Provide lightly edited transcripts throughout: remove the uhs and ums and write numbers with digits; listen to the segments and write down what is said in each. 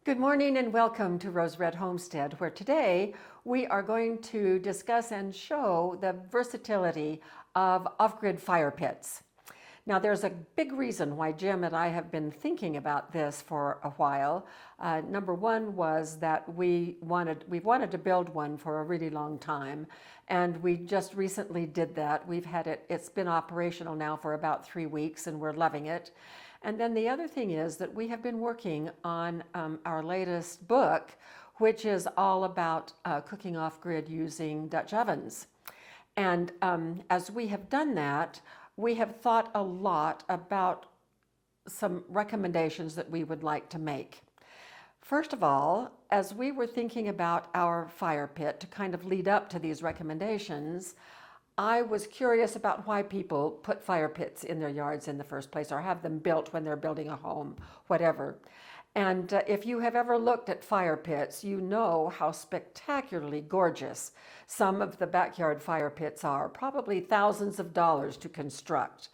Good morning and welcome to Rose Red Homestead, where today we are going to discuss and show the versatility of off-grid fire pits. Now, there's a big reason why Jim and I have been thinking about this for a while. Number one was that we've wanted to build one for a really long time, and we just recently did that. It's been operational now for about 3 weeks, and we're loving it. And then the other thing is that we have been working on our latest book, which is all about cooking off-grid using Dutch ovens. And as we have done that, we have thought a lot about some recommendations that we would like to make. First of all, as we were thinking about our fire pit to kind of lead up to these recommendations, I was curious about why people put fire pits in their yards in the first place, or have them built when they're building a home, whatever. And if you have ever looked at fire pits, you know how spectacularly gorgeous some of the backyard fire pits are, probably thousands of dollars to construct.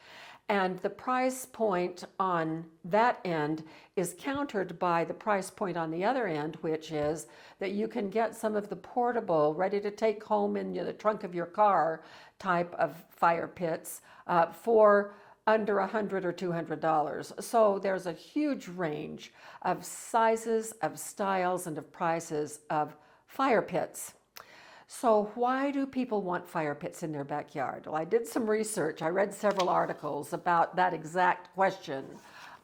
And the price point on that end is countered by the price point on the other end, which is that you can get some of the portable, ready to take home in the trunk of your car type of fire pits for under $100 or $200. So there's a huge range of sizes, of styles, and of prices of fire pits. So why do people want fire pits in their backyard? Well, I did some research. I read several articles about that exact question.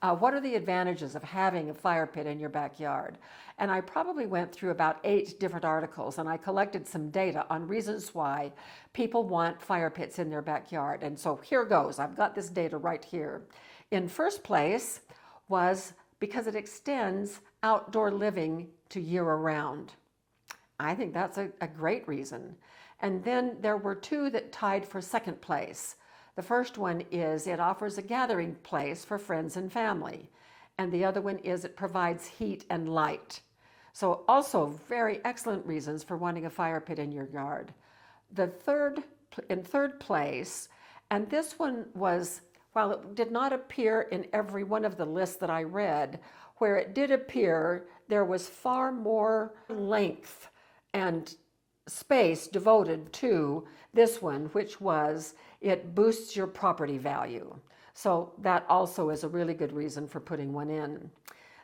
What are the advantages of having a fire pit in your backyard? And I probably went through about 8 different articles, and I collected some data on reasons why people want fire pits in their backyard. And so here goes. I've got this data right here. In first place was because it extends outdoor living to year-round. I think that's a great reason. And then there were 2 that tied for second place. The first one is it offers a gathering place for friends and family. And the other one is it provides heat and light. So also very excellent reasons for wanting a fire pit in your yard. In third place, and this one was, while it did not appear in every one of the lists that I read, where it did appear, there was far more length and space devoted to this one, which was it boosts your property value. So that also is a really good reason for putting one in.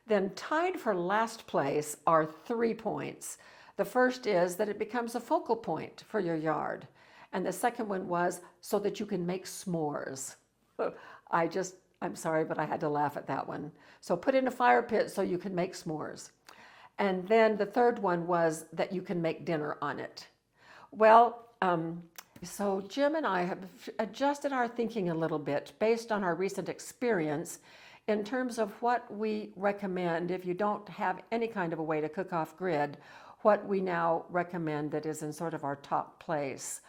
Then tied for last place are 3 points. The first is that it becomes a focal point for your yard. And the second one was so that you can make s'mores. I'm sorry, but I had to laugh at that one. So put in a fire pit so you can make s'mores. And then the third one was that you can make dinner on it. Well, so Jim and I have adjusted our thinking a little bit based on our recent experience in terms of what we recommend if you don't have any kind of a way to cook off grid, what we now recommend that is in sort of our top place.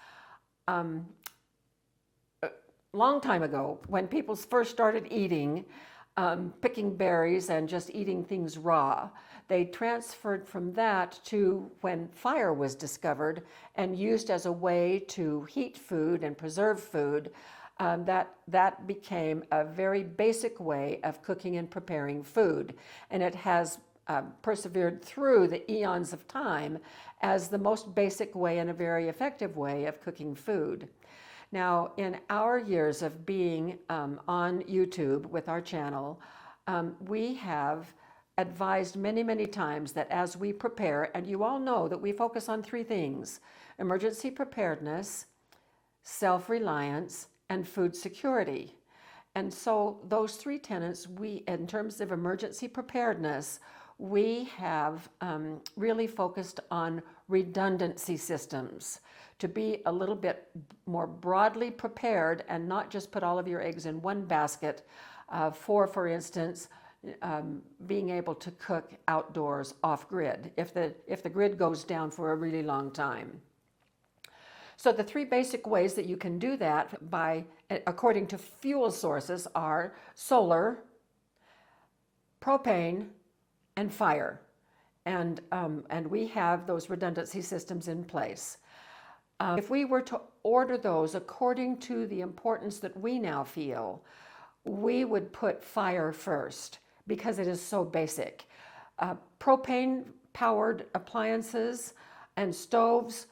Long time ago, when people first started eating, picking berries and just eating things raw, they transferred from that to when fire was discovered and used as a way to heat food and preserve food. That became a very basic way of cooking and preparing food. And it has persevered through the eons of time as the most basic way and a very effective way of cooking food. Now, in our years of being on YouTube with our channel, we have advised many, many times that as we prepare, and you all know that we focus on 3 things: emergency preparedness, self-reliance, and food security. And so those 3 tenets, in terms of emergency preparedness, we have really focused on redundancy systems to be a little bit more broadly prepared and not just put all of your eggs in one basket for instance, being able to cook outdoors off-grid if the grid goes down for a really long time. So the 3 basic ways that you can do that according to fuel sources are solar, propane, and fire. And we have those redundancy systems in place. If we were to order those according to the importance that we now feel, we would put fire first because it is so basic. Propane-powered appliances and stoves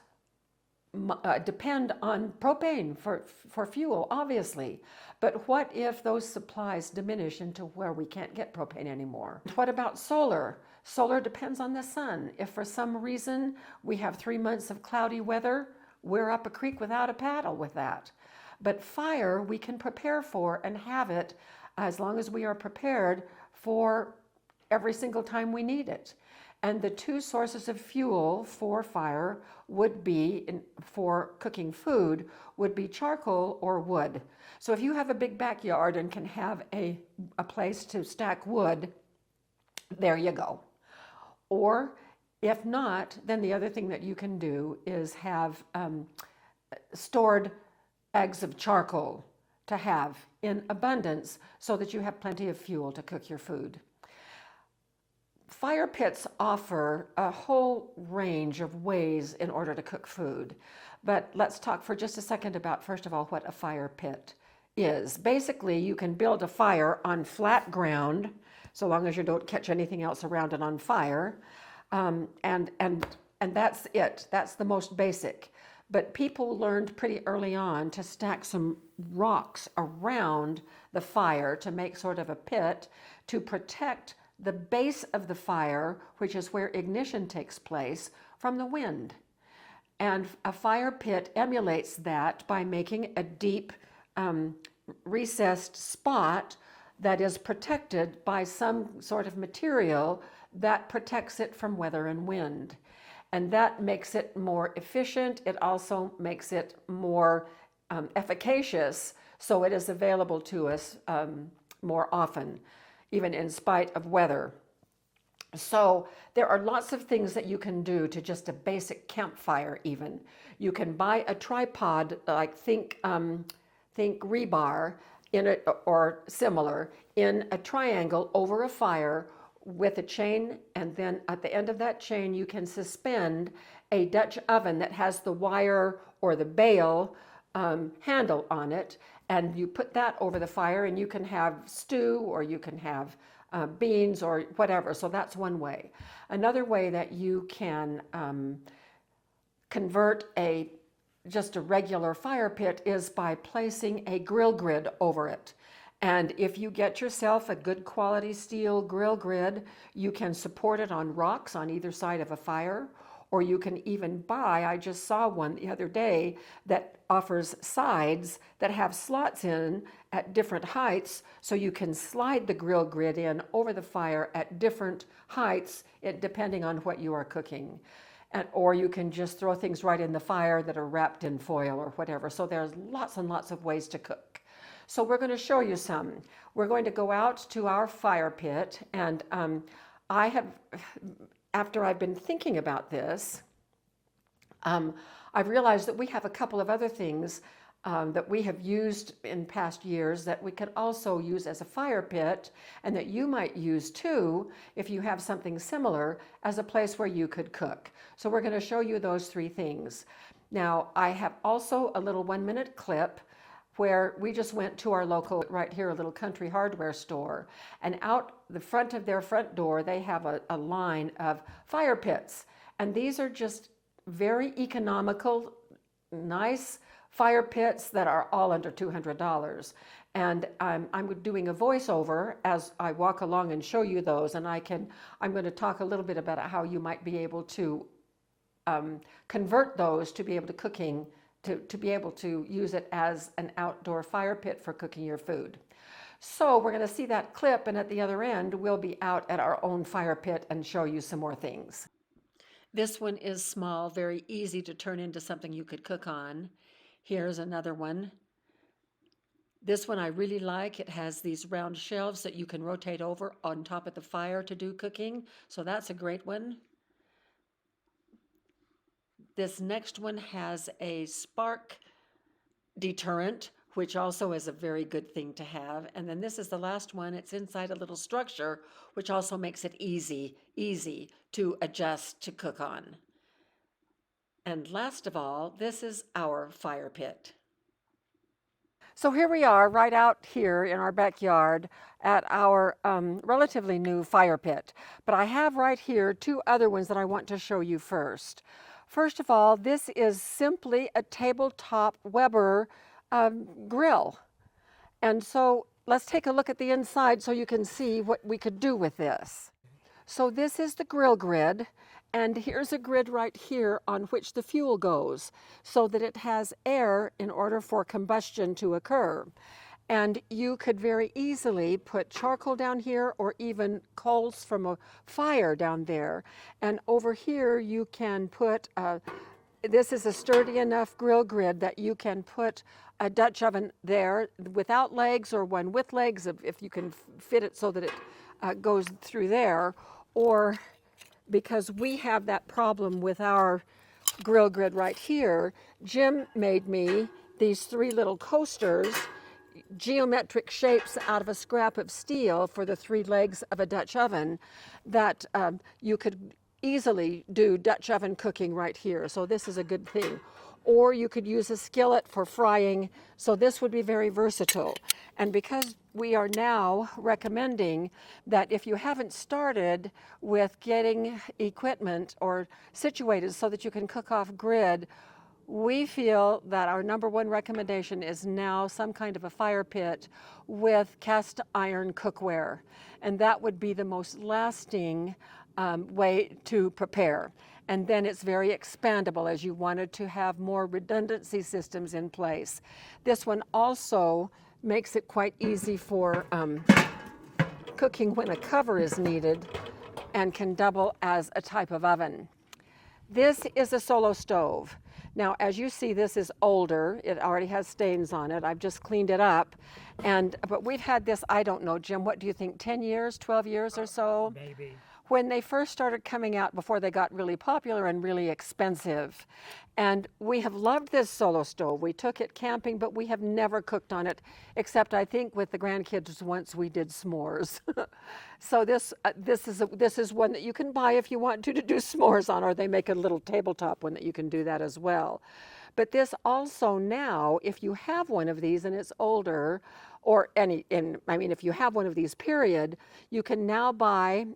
depend on propane for fuel, obviously. But what if those supplies diminish into where we can't get propane anymore? What about solar? Solar depends on the sun. If for some reason we have 3 months of cloudy weather, we're up a creek without a paddle with that. But fire, we can prepare for and have it as long as we are prepared for every single time we need it. And the two sources of fuel for fire would be, for cooking food, would be charcoal or wood. So if you have a big backyard and can have a place to stack wood, there you go. Or if not, then the other thing that you can do is have stored eggs of charcoal to have in abundance so that you have plenty of fuel to cook your food. Fire pits offer a whole range of ways in order to cook food, but let's talk for just a second about, first of all, what a fire pit is. Basically, you can build a fire on flat ground, so long as you don't catch anything else around it on fire, and that's it. That's the most basic. But people learned pretty early on to stack some rocks around the fire to make sort of a pit to protect the base of the fire, which is where ignition takes place, from the wind. And a fire pit emulates that by making a deep recessed spot that is protected by some sort of material that protects it from weather and wind. And that makes it more efficient. It also makes it more efficacious, so it is available to us more often, even in spite of weather. So there are lots of things that you can do to just a basic campfire even. You can buy a tripod, like think rebar in it or similar, in a triangle over a fire with a chain, and then at the end of that chain you can suspend a Dutch oven that has the wire or the bale handle on it, and you put that over the fire and you can have stew or you can have beans or whatever. So that's one way. Another way that you can convert just a regular fire pit is by placing a grill grid over it. And if you get yourself a good quality steel grill grid, you can support it on rocks on either side of a fire, or you can even buy, I just saw one the other day that offers sides that have slots in at different heights, so you can slide the grill grid in over the fire at different heights, depending on what you are cooking. Or you can just throw things right in the fire that are wrapped in foil or whatever. So there's lots and lots of ways to cook. So we're going to show you some. We're going to go out to our fire pit, and after I've been thinking about this, I've realized that we have a couple of other things that we have used in past years that we could also use as a fire pit, and that you might use too if you have something similar as a place where you could cook. So we're going to show you those three things. Now, I have also a little 1-minute clip where we just went to our local, right here, a little country hardware store, and out the front of their front door they have a line of fire pits, and these are just very economical, nice fire pits that are all under $200. And I'm doing a voiceover as I walk along and show you those, and I'm going to talk a little bit about how you might be able to convert those to be able to be able to use it as an outdoor fire pit for cooking your food. So we're going to see that clip, and at the other end we'll be out at our own fire pit and show you some more things. This one is small, very easy to turn into something you could cook on. Here's another one. This one I really like. It has these round shelves that you can rotate over on top of the fire to do cooking, so that's a great one. This next one has a spark deterrent, which also is a very good thing to have. And then this is the last one. It's inside a little structure, which also makes it easy to adjust to cook on. And last of all, this is our fire pit. So here we are right out here in our backyard at our relatively new fire pit. But I have right here two other ones that I want to show you first. First of all, this is simply a tabletop Weber grill. And so let's take a look at the inside so you can see what we could do with this. So this is the grill grid, and here's a grid right here on which the fuel goes so that it has air in order for combustion to occur. And you could very easily put charcoal down here or even coals from a fire down there. And over here you can put, this is a sturdy enough grill grid that you can put a Dutch oven there without legs or one with legs if you can fit it so that it goes through there. Or because we have that problem with our grill grid right here, Jim made me these three little coasters, geometric shapes out of a scrap of steel for the three legs of a Dutch oven that you could easily do Dutch oven cooking right here. So this is a good thing. Or you could use a skillet for frying. So this would be very versatile. And because we are now recommending that if you haven't started with getting equipment or situated so that you can cook off grid, we feel that our number one recommendation is now some kind of a fire pit with cast iron cookware. And that would be the most lasting way to prepare. And then it's very expandable as you wanted to have more redundancy systems in place. This one also makes it quite easy for cooking when a cover is needed and can double as a type of oven. This is a solo stove. Now, as you see, this is older. It already has stains on it. I've just cleaned it up. But we've had this, I don't know, Jim, what do you think, 10 years, 12 years or so? Maybe. When they first started coming out before they got really popular and really expensive. And we have loved this solo stove. We took it camping, but we have never cooked on it, except I think with the grandkids once we did s'mores. So this is one that you can buy if you want to do s'mores on, or they make a little tabletop one that you can do that as well. But this also now, if you have one of these and it's older, or if you have one of these period, you can now buy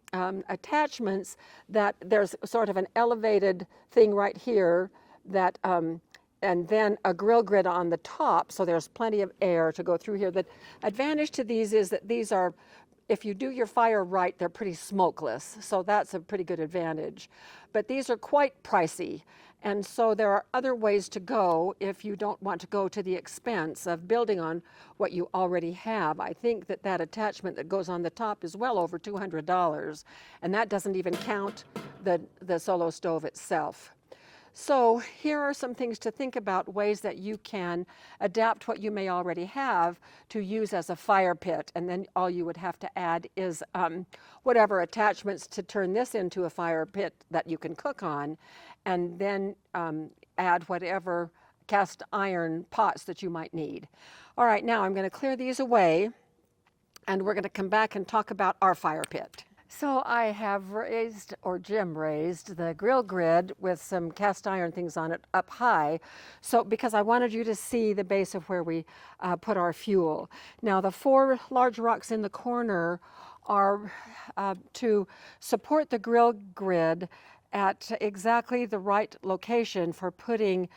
attachments that there's sort of an elevated thing right here that, and then a grill grid on the top, so there's plenty of air to go through here. The advantage to these is that these are, if you do your fire right, they're pretty smokeless, so that's a pretty good advantage. But these are quite pricey. And so there are other ways to go if you don't want to go to the expense of building on what you already have. I think that attachment that goes on the top is well over $200, and that doesn't even count the solo stove itself. So here are some things to think about, ways that you can adapt what you may already have to use as a fire pit. And then all you would have to add is whatever attachments to turn this into a fire pit that you can cook on, and then add whatever cast iron pots that you might need. All right, now I'm going to clear these away, and we're going to come back and talk about our fire pit. So I have raised, or Jim raised, the grill grid with some cast iron things on it up high, so because I wanted you to see the base of where we put our fuel. Now the four large rocks in the corner are to support the grill grid at exactly the right location for putting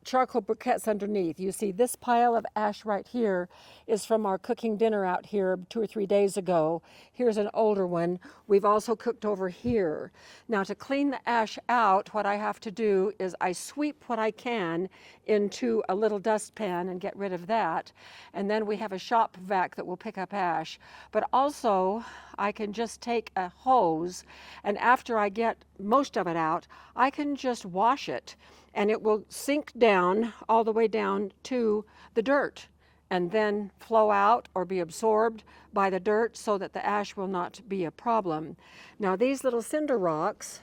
charcoal briquettes underneath. You see this pile of ash right here is from our cooking dinner out here 2 or 3 days ago. Here's an older one. We've also cooked over here. Now to clean the ash out, what I have to do is I sweep what I can into a little dustpan and get rid of that. And then we have a shop vac that will pick up ash. But also I can just take a hose, and after I get most of it out, I can just wash it, and it will sink down all the way down to the dirt and then flow out or be absorbed by the dirt so that the ash will not be a problem. Now these little cinder rocks,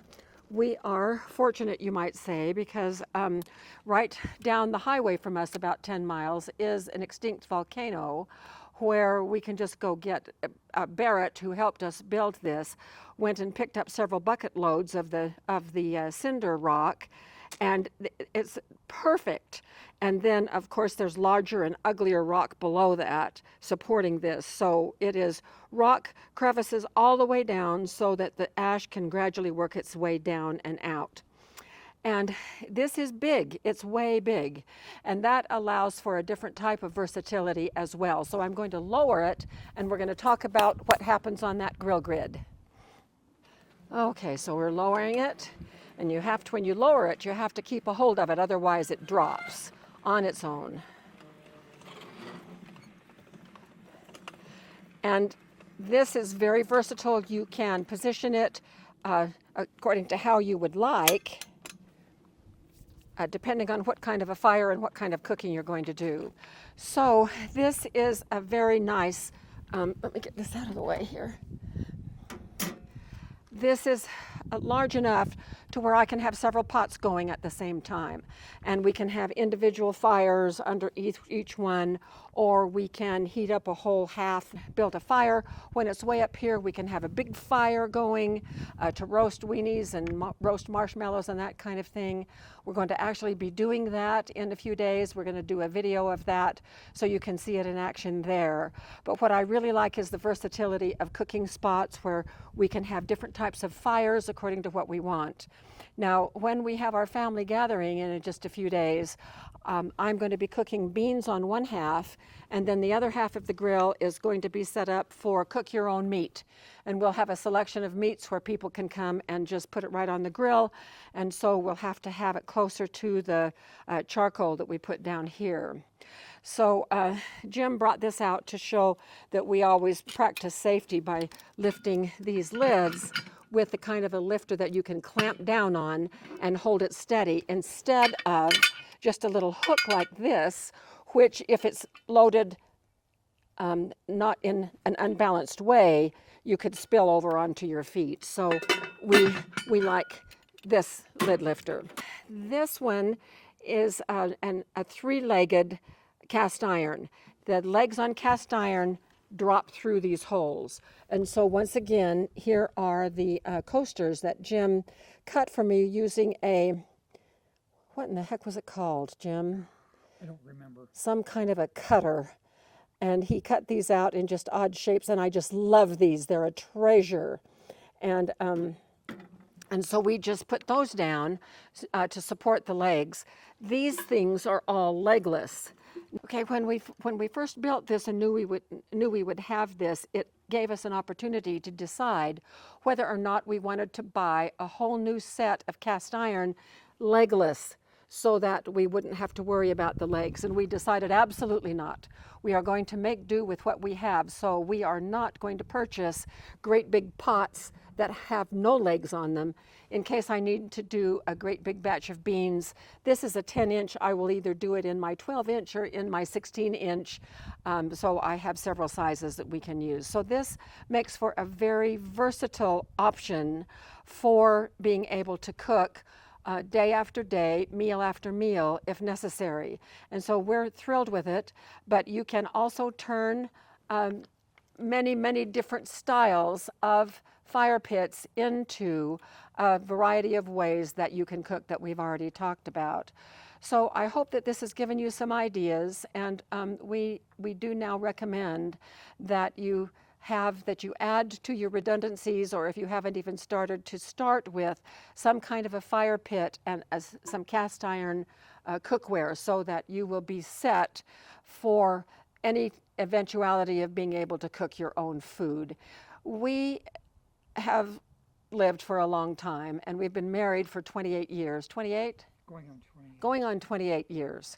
we are fortunate, you might say, because right down the highway from us, about 10 miles, is an extinct volcano where we can just go get Barrett, who helped us build this, went and picked up several bucket loads of the cinder rock and it's perfect. And then, of course, there's larger and uglier rock below that supporting this. So it is rock crevices all the way down so that the ash can gradually work its way down and out. And this is big, it's way big, and that allows for a different type of versatility as well. So I'm going to lower it, and we're going to talk about what happens on that grill grid. Okay, so we're lowering it, and you have to, when you lower it, you have to keep a hold of it, otherwise it drops on its own. And this is very versatile. You can position it according to how you would like, depending on what kind of a fire and what kind of cooking you're going to do. So this is a very nice, let me get this out of the way here. This is large enough to where I can have several pots going at the same time. And we can have individual fires under each one, or we can heat up a whole half, build a fire. When it's way up here, we can have a big fire going to roast weenies and roast marshmallows and that kind of thing. We're going to actually be doing that in a few days. We're going to do a video of that so you can see it in action there. But what I really like is the versatility of cooking spots where we can have different types of fires according to what we want. Now, when we have our family gathering in just a few days, I'm going to be cooking beans on one half, and then the other half of the grill is going to be set up for cook your own meat. And we'll have a selection of meats where people can come and just put it right on the grill, and so we'll have to have it closer to the charcoal that we put down here. So Jim brought this out to show that we always practice safety by lifting these lids with the kind of a lifter that you can clamp down on and hold it steady, instead of just a little hook like this, which if it's loaded not in an unbalanced way, you could spill over onto your feet. So we like this lid lifter. This one is a three-legged cast iron. The legs on cast iron drop through these holes. And so once again, here are the coasters that Jim cut for me using a, what in the heck was it called, Jim? I don't remember. Some kind of a cutter. And he cut these out in just odd shapes, and I just love these. They're a treasure. And so we just put those down to support the legs. These things are all legless. Okay, when we first built this and knew we would have this, it gave us an opportunity to decide whether or not we wanted to buy a whole new set of cast iron legless, so that we wouldn't have to worry about the legs. And we decided absolutely not. We are going to make do with what we have. So we are not going to purchase great big pots that have no legs on them in case I need to do a great big batch of beans. This is a 10-inch. I will either do it in my 12-inch or in my 16-inch. So I have several sizes that we can use. So this makes for a very versatile option for being able to cook day after day, meal after meal, if necessary. And so we're thrilled with it, but you can also turn many, many different styles of fire pits into a variety of ways that you can cook that we've already talked about. So I hope that this has given you some ideas, and we do now recommend that you add to your redundancies, or if you haven't even started, to start with some kind of a fire pit and some cast iron cookware, so that you will be set for any eventuality of being able to cook your own food. We have lived for a long time, and we've been married for 28 years. 28? Going on 28. Going on 28 years.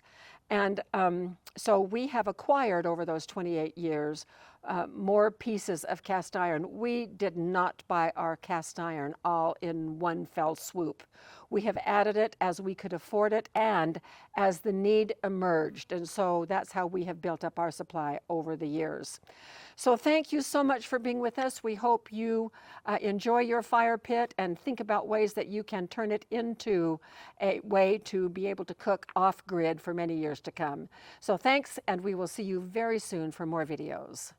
And so we have acquired over those 28 years more pieces of cast iron. We did not buy our cast iron all in one fell swoop. We have added it as we could afford it and as the need emerged. And so that's how we have built up our supply over the years. So thank you so much for being with us. We hope you enjoy your fire pit and think about ways that you can turn it into a way to be able to cook off-grid for many years to come. So thanks, and we will see you very soon for more videos.